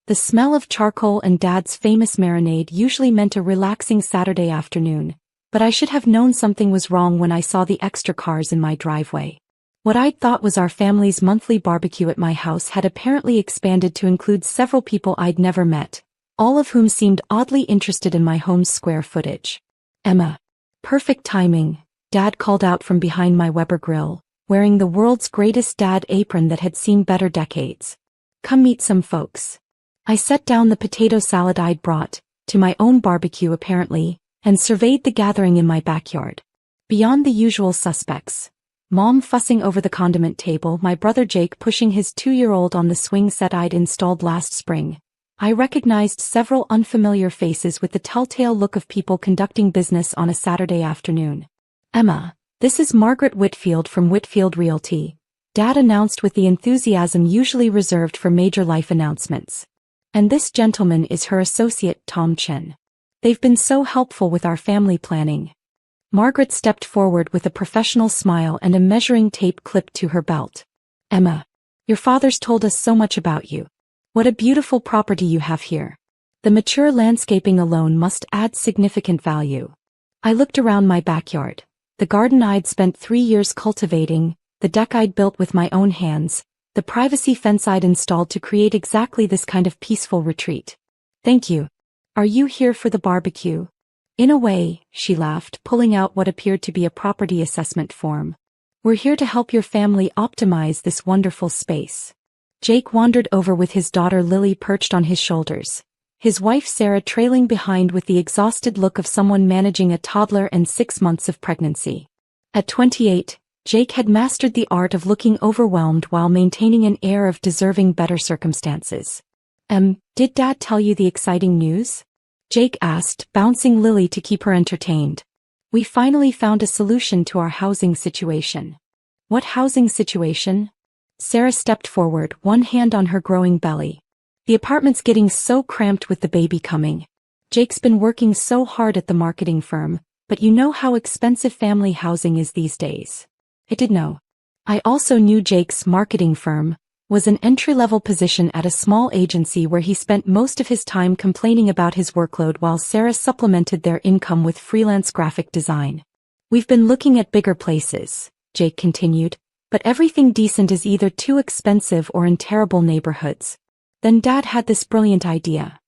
The smell of charcoal and Dad's famous marinade usually meant a relaxing Saturday afternoon, but I should have known something was wrong when I saw the extra cars in my driveway. What I'd thought was our family's monthly barbecue at my house had apparently expanded to include several people I'd never met, all of whom seemed oddly interested in my home's square footage. Emma. Perfect timing, Dad called out from behind my Weber grill, wearing the world's greatest dad apron that had seen better decades. Come meet some folks. I set down the potato salad I'd brought, to my own barbecue apparently, and surveyed the gathering in my backyard. Beyond the usual suspects, Mom fussing over the condiment table, my brother Jake pushing his 2-year-old on the swing set I'd installed last spring, I recognized several unfamiliar faces with the telltale look of people conducting business on a Saturday afternoon. Emma, this is Margaret Whitfield from Whitfield Realty, Dad announced with the enthusiasm usually reserved for major life announcements. And this gentleman is her associate, Tom Chen. They've been so helpful with our family planning. Margaret stepped forward with a professional smile and a measuring tape clipped to her belt. Emma, your father's told us so much about you. What a beautiful property you have here. The mature landscaping alone must add significant value. I looked around my backyard. The garden I'd spent 3 years cultivating, the deck I'd built with my own hands, the privacy fence I'd installed to create exactly this kind of peaceful retreat. Thank you. Are you here for the barbecue? In a way, she laughed, pulling out what appeared to be a property assessment form. We're here to help your family optimize this wonderful space. Jake wandered over with his daughter Lily perched on his shoulders, his wife Sarah trailing behind with the exhausted look of someone managing a toddler and 6 months of pregnancy. At 28, Jake had mastered the art of looking overwhelmed while maintaining an air of deserving better circumstances. Did Dad tell you the exciting news? Jake asked, bouncing Lily to keep her entertained. We finally found a solution to our housing situation. What housing situation? Sarah stepped forward, one hand on her growing belly. The apartment's getting so cramped with the baby coming. Jake's been working so hard at the marketing firm, but you know how expensive family housing is these days. I did know. I also knew Jake's marketing firm was an entry-level position at a small agency where he spent most of his time complaining about his workload while Sarah supplemented their income with freelance graphic design. We've been looking at bigger places, Jake continued, but everything decent is either too expensive or in terrible neighborhoods. Then Dad had this brilliant idea.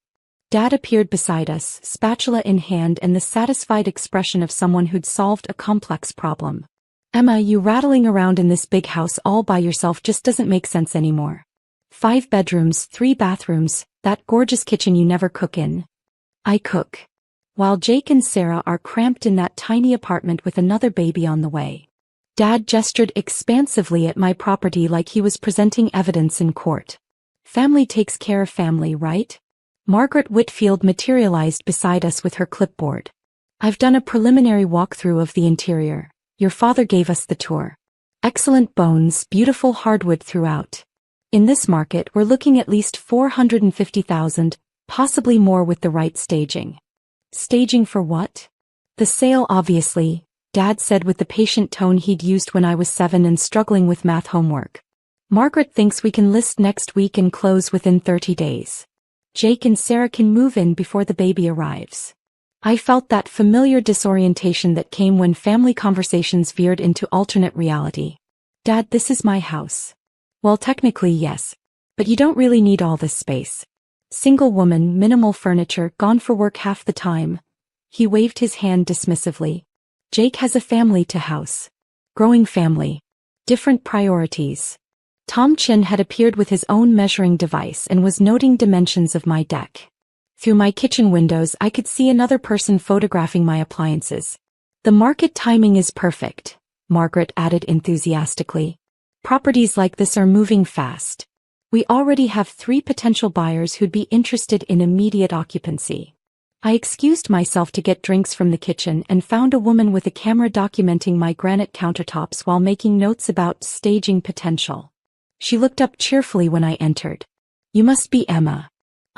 Dad appeared beside us, spatula in hand and the satisfied expression of someone who'd solved a complex problem. Emma, you rattling around in this big house all by yourself just doesn't make sense anymore. 5 bedrooms, 3 bathrooms, that gorgeous kitchen you never cook in. I cook. While Jake and Sarah are cramped in that tiny apartment with another baby on the way. Dad gestured expansively at my property like he was presenting evidence in court. Family takes care of family, right? Margaret Whitfield materialized beside us with her clipboard. I've done a preliminary walkthrough of the interior. Your father gave us the tour. Excellent bones, beautiful hardwood throughout. In this market we're looking at least $450,000, possibly more with the right staging. Staging for what? The sale obviously, Dad said with the patient tone he'd used when I was 7 and struggling with math homework. Margaret thinks we can list next week and close within 30 days. Jake and Sarah can move in before the baby arrives. I felt that familiar disorientation that came when family conversations veered into alternate reality. Dad, this is my house. Well, technically yes. But you don't really need all this space. Single woman, minimal furniture, gone for work half the time. He waved his hand dismissively. Jake has a family to house. Growing family. Different priorities. Tom Chin had appeared with his own measuring device and was noting dimensions of my deck. Through my kitchen windows I could see another person photographing my appliances. The market timing is perfect, Margaret added enthusiastically. Properties like this are moving fast. We already have 3 potential buyers who'd be interested in immediate occupancy. I excused myself to get drinks from the kitchen and found a woman with a camera documenting my granite countertops while making notes about staging potential. She looked up cheerfully when I entered. You must be Emma.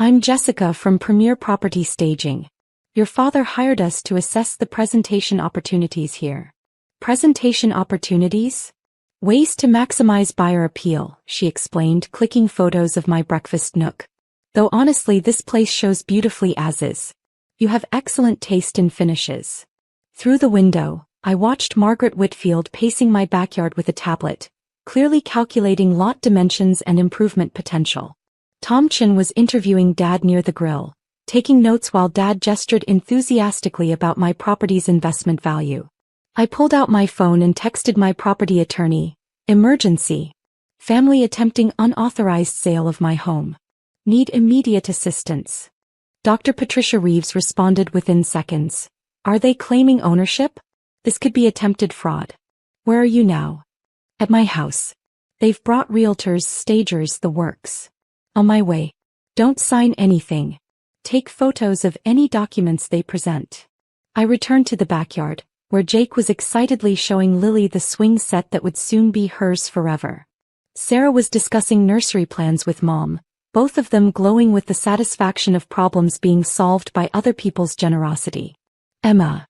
I'm Jessica from Premier Property Staging. Your father hired us to assess the presentation opportunities here. Presentation opportunities? Ways to maximize buyer appeal, she explained, clicking photos of my breakfast nook. Though honestly this place shows beautifully as is. You have excellent taste in finishes. Through the window, I watched Margaret Whitfield pacing my backyard with a tablet, clearly calculating lot dimensions and improvement potential. Tom Chin was interviewing Dad near the grill, taking notes while Dad gestured enthusiastically about my property's investment value. I pulled out my phone and texted my property attorney, "Emergency. Family attempting unauthorized sale of my home. Need immediate assistance." Dr. Patricia Reeves responded within seconds. "Are they claiming ownership? This could be attempted fraud. Where are you now?" "At my house. They've brought realtors, stagers, the works. On my way. Don't sign anything. Take photos of any documents they present." I returned to the backyard, where Jake was excitedly showing Lily the swing set that would soon be hers forever. Sarah was discussing nursery plans with Mom, both of them glowing with the satisfaction of problems being solved by other people's generosity. "Emma,"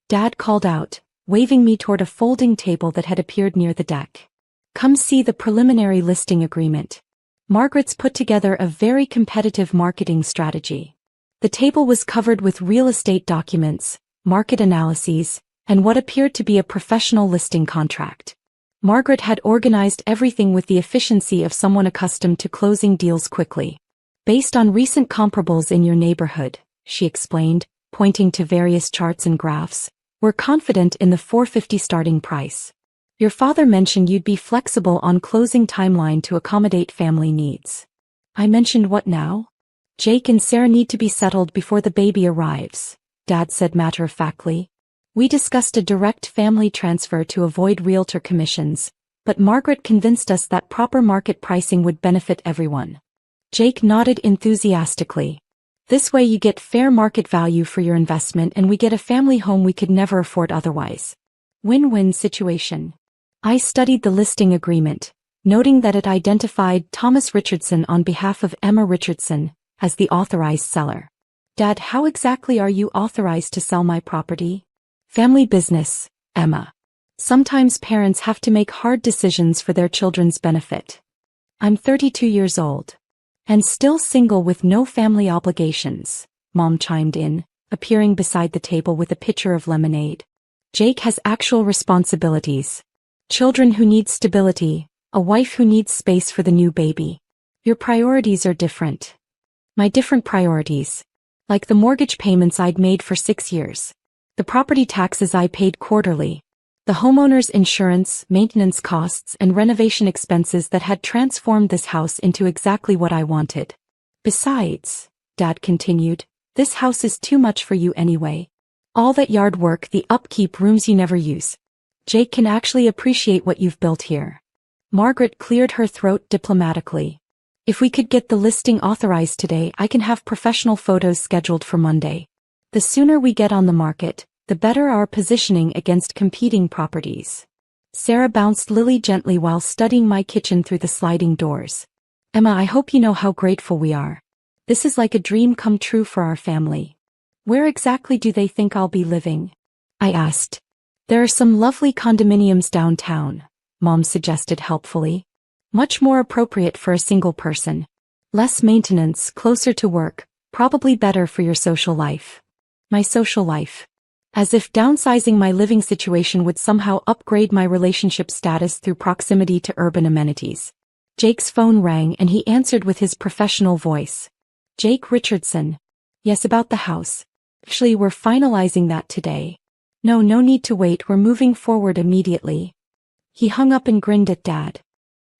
Dad called out, waving me toward a folding table that had appeared near the deck. "Come see the preliminary listing agreement. Margaret's put together a very competitive marketing strategy." The table was covered with real estate documents, market analyses, and what appeared to be a professional listing contract. Margaret had organized everything with the efficiency of someone accustomed to closing deals quickly. "Based on recent comparables in your neighborhood," she explained, pointing to various charts and graphs, "we're confident in the $450 starting price. Your father mentioned you'd be flexible on closing timeline to accommodate family needs." I mentioned what now? "Jake and Sarah need to be settled before the baby arrives," Dad said matter-of-factly. "We discussed a direct family transfer to avoid realtor commissions, but Margaret convinced us that proper market pricing would benefit everyone." Jake nodded enthusiastically. "This way you get fair market value for your investment and we get a family home we could never afford otherwise. Win-win situation." I studied the listing agreement, noting that it identified Thomas Richardson on behalf of Emma Richardson as the authorized seller. "Dad, how exactly are you authorized to sell my property?" "Family business, Emma. Sometimes parents have to make hard decisions for their children's benefit. I'm 32 years old. And still single with no family obligations," Mom chimed in, appearing beside the table with a pitcher of lemonade. "Jake has actual responsibilities. Children who need stability, a wife who needs space for the new baby. Your priorities are different." "My different priorities. Like the mortgage payments I'd made for 6 years. The property taxes I paid quarterly. The homeowner's insurance, maintenance costs and renovation expenses that had transformed this house into exactly what I wanted. Besides," Dad continued, "this house is too much for you anyway. All that yard work, the upkeep, rooms you never use. Jake can actually appreciate what you've built here." Margaret cleared her throat diplomatically. "If we could get the listing authorized today, I can have professional photos scheduled for Monday. The sooner we get on the market, the better our positioning against competing properties." Sarah bounced Lily gently while studying my kitchen through the sliding doors. "Emma, I hope you know how grateful we are. This is like a dream come true for our family." "Where exactly do they think I'll be living?" I asked. "There are some lovely condominiums downtown," Mom suggested helpfully. "Much more appropriate for a single person. Less maintenance, closer to work, probably better for your social life." My social life. As if downsizing my living situation would somehow upgrade my relationship status through proximity to urban amenities. Jake's phone rang and he answered with his professional voice. "Jake Richardson." "Yes, about the house. Actually, we're finalizing that today." No need to wait, we're moving forward immediately." He hung up and grinned at Dad.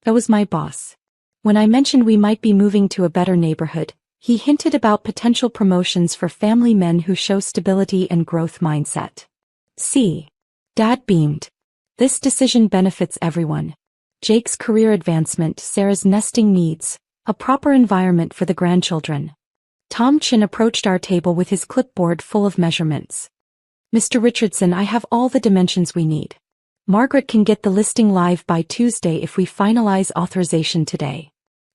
That was my boss. When I mentioned we might be moving to a better neighborhood, he hinted about potential promotions for family men who show stability and growth mindset. See? Dad beamed. This decision benefits everyone. Jake's career advancement, Sarah's nesting needs, a proper environment for the grandchildren. Tom Chin approached our table with his clipboard full of measurements. "Mr. Richardson, I have all the dimensions we need. Margaret can get the listing live by Tuesday if we finalize authorization today."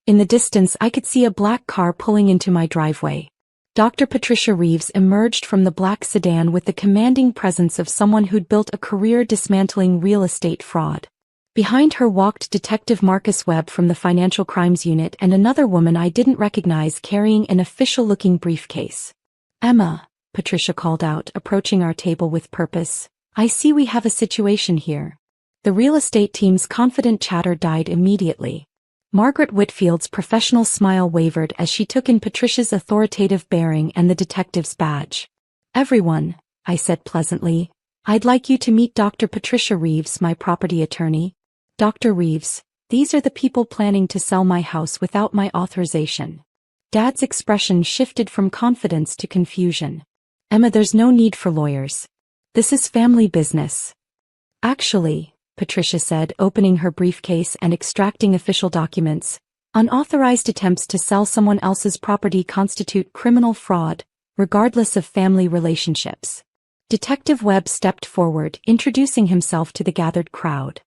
In the distance I could see a black car pulling into my driveway. Dr. Patricia Reeves emerged from the black sedan with the commanding presence of someone who'd built a career dismantling real estate fraud. Behind her walked Detective Marcus Webb from the Financial Crimes Unit and another woman I didn't recognize carrying an official-looking briefcase. "Emma," Patricia called out, approaching our table with purpose, "I see we have a situation here." The real estate team's confident chatter died immediately. Margaret Whitfield's professional smile wavered as she took in Patricia's authoritative bearing and the detective's badge. "Everyone," I said pleasantly, "I'd like you to meet Dr. Patricia Reeves, my property attorney. Dr. Reeves, these are the people planning to sell my house without my authorization." Dad's expression shifted from confidence to confusion. "Emma, there's no need for lawyers. This is family business." "Actually," Patricia said, opening her briefcase and extracting official documents, "unauthorized attempts to sell someone else's property constitute criminal fraud, regardless of family relationships." Detective Webb stepped forward, introducing himself to the gathered crowd.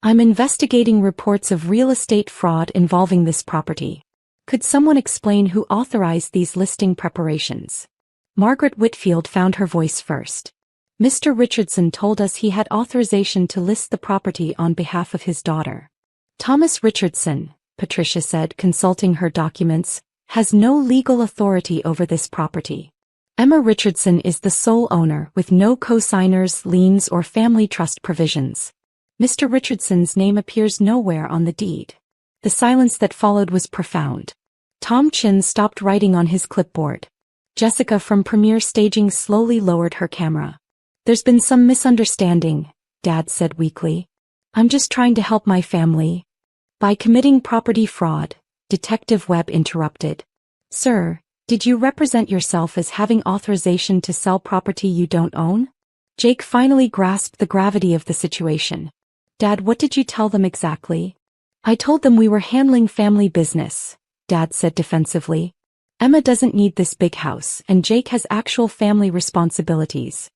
"I'm investigating reports of real estate fraud involving this property. Could someone explain who authorized these listing preparations?" Margaret Whitfield found her voice first. "Mr. Richardson told us he had authorization to list the property on behalf of his daughter." "Thomas Richardson," Patricia said, consulting her documents, "has no legal authority over this property. Emma Richardson is the sole owner with no co-signers, liens, or family trust provisions. Mr. Richardson's name appears nowhere on the deed." The silence that followed was profound. Tom Chin stopped writing on his clipboard. Jessica from Premier Staging slowly lowered her camera. "There's been some misunderstanding," Dad said weakly. "I'm just trying to help my family." "By committing property fraud," Detective Webb interrupted. "Sir, did you represent yourself as having authorization to sell property you don't own?" Jake finally grasped the gravity of the situation. "Dad, what did you tell them exactly?" "I told them we were handling family business," Dad said defensively. "Emma doesn't need this big house, and Jake has actual family responsibilities."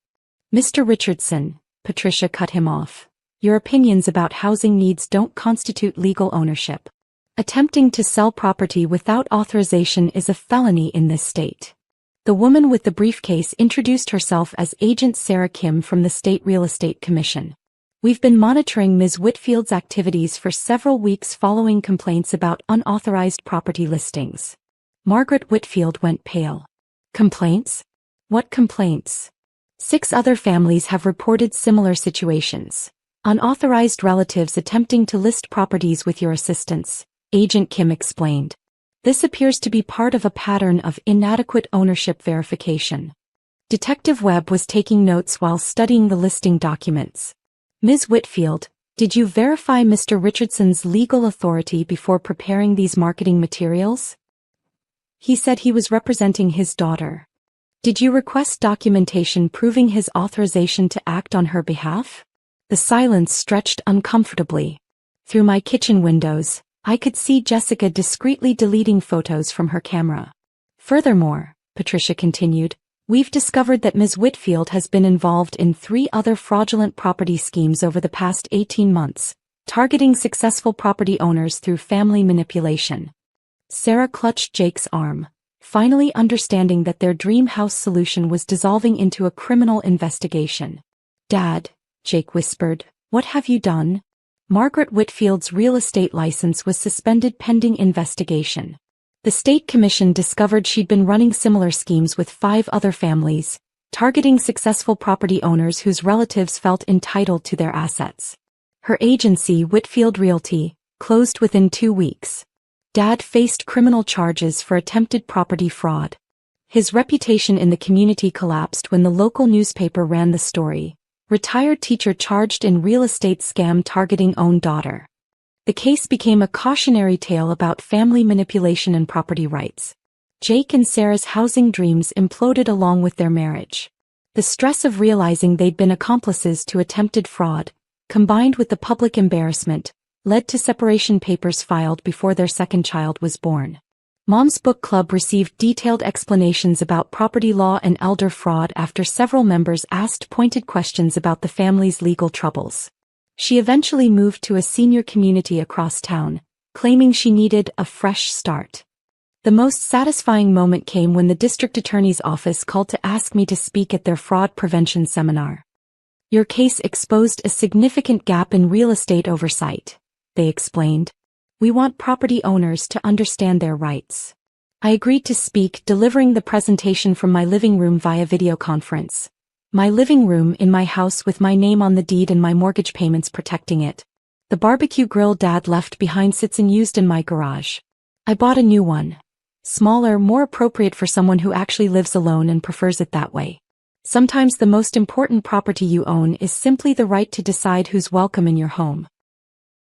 "Mr. Richardson," Patricia cut him off, "your opinions about housing needs don't constitute legal ownership. Attempting to sell property without authorization is a felony in this state." The woman with the briefcase introduced herself as Agent Sarah Kim from the State Real Estate Commission. "We've been monitoring Ms. Whitfield's activities for several weeks following complaints about unauthorized property listings." Margaret Whitfield went pale. "Complaints? What complaints?" "6 other families have reported similar situations. Unauthorized relatives attempting to list properties with your assistance," Agent Kim explained. "This appears to be part of a pattern of inadequate ownership verification." Detective Webb was taking notes while studying the listing documents. "Ms. Whitfield, did you verify Mr. Richardson's legal authority before preparing these marketing materials?" "He said he was representing his daughter." "Did you request documentation proving his authorization to act on her behalf?" The silence stretched uncomfortably. Through my kitchen windows, I could see Jessica discreetly deleting photos from her camera. "Furthermore," Patricia continued, "we've discovered that Ms. Whitfield has been involved in 3 other fraudulent property schemes over the past 18 months, targeting successful property owners through family manipulation." Sarah clutched Jake's arm, finally understanding that their dream house solution was dissolving into a criminal investigation. "Dad," Jake whispered, "what have you done?" Margaret Whitfield's real estate license was suspended pending investigation. The state commission discovered she'd been running similar schemes with 5 other families, targeting successful property owners whose relatives felt entitled to their assets. Her agency, Whitfield Realty, closed within 2 weeks. Dad faced criminal charges for attempted property fraud. His reputation in the community collapsed when the local newspaper ran the story. Retired teacher charged in real estate scam targeting own daughter. The case became a cautionary tale about family manipulation and property rights. Jake and Sarah's housing dreams imploded along with their marriage. The stress of realizing they'd been accomplices to attempted fraud, combined with the public embarrassment, led to separation papers filed before their second child was born. Mom's Book Club received detailed explanations about property law and elder fraud after several members asked pointed questions about the family's legal troubles. She eventually moved to a senior community across town, claiming she needed a fresh start. The most satisfying moment came when the district attorney's office called to ask me to speak at their fraud prevention seminar. Your case exposed a significant gap in real estate oversight, they explained. We want property owners to understand their rights. I agreed to speak, delivering the presentation from my living room via video conference. My living room in my house with my name on the deed and my mortgage payments protecting it. The barbecue grill Dad left behind sits unused in my garage. I bought a new one. Smaller, more appropriate for someone who actually lives alone and prefers it that way. Sometimes the most important property you own is simply the right to decide who's welcome in your home.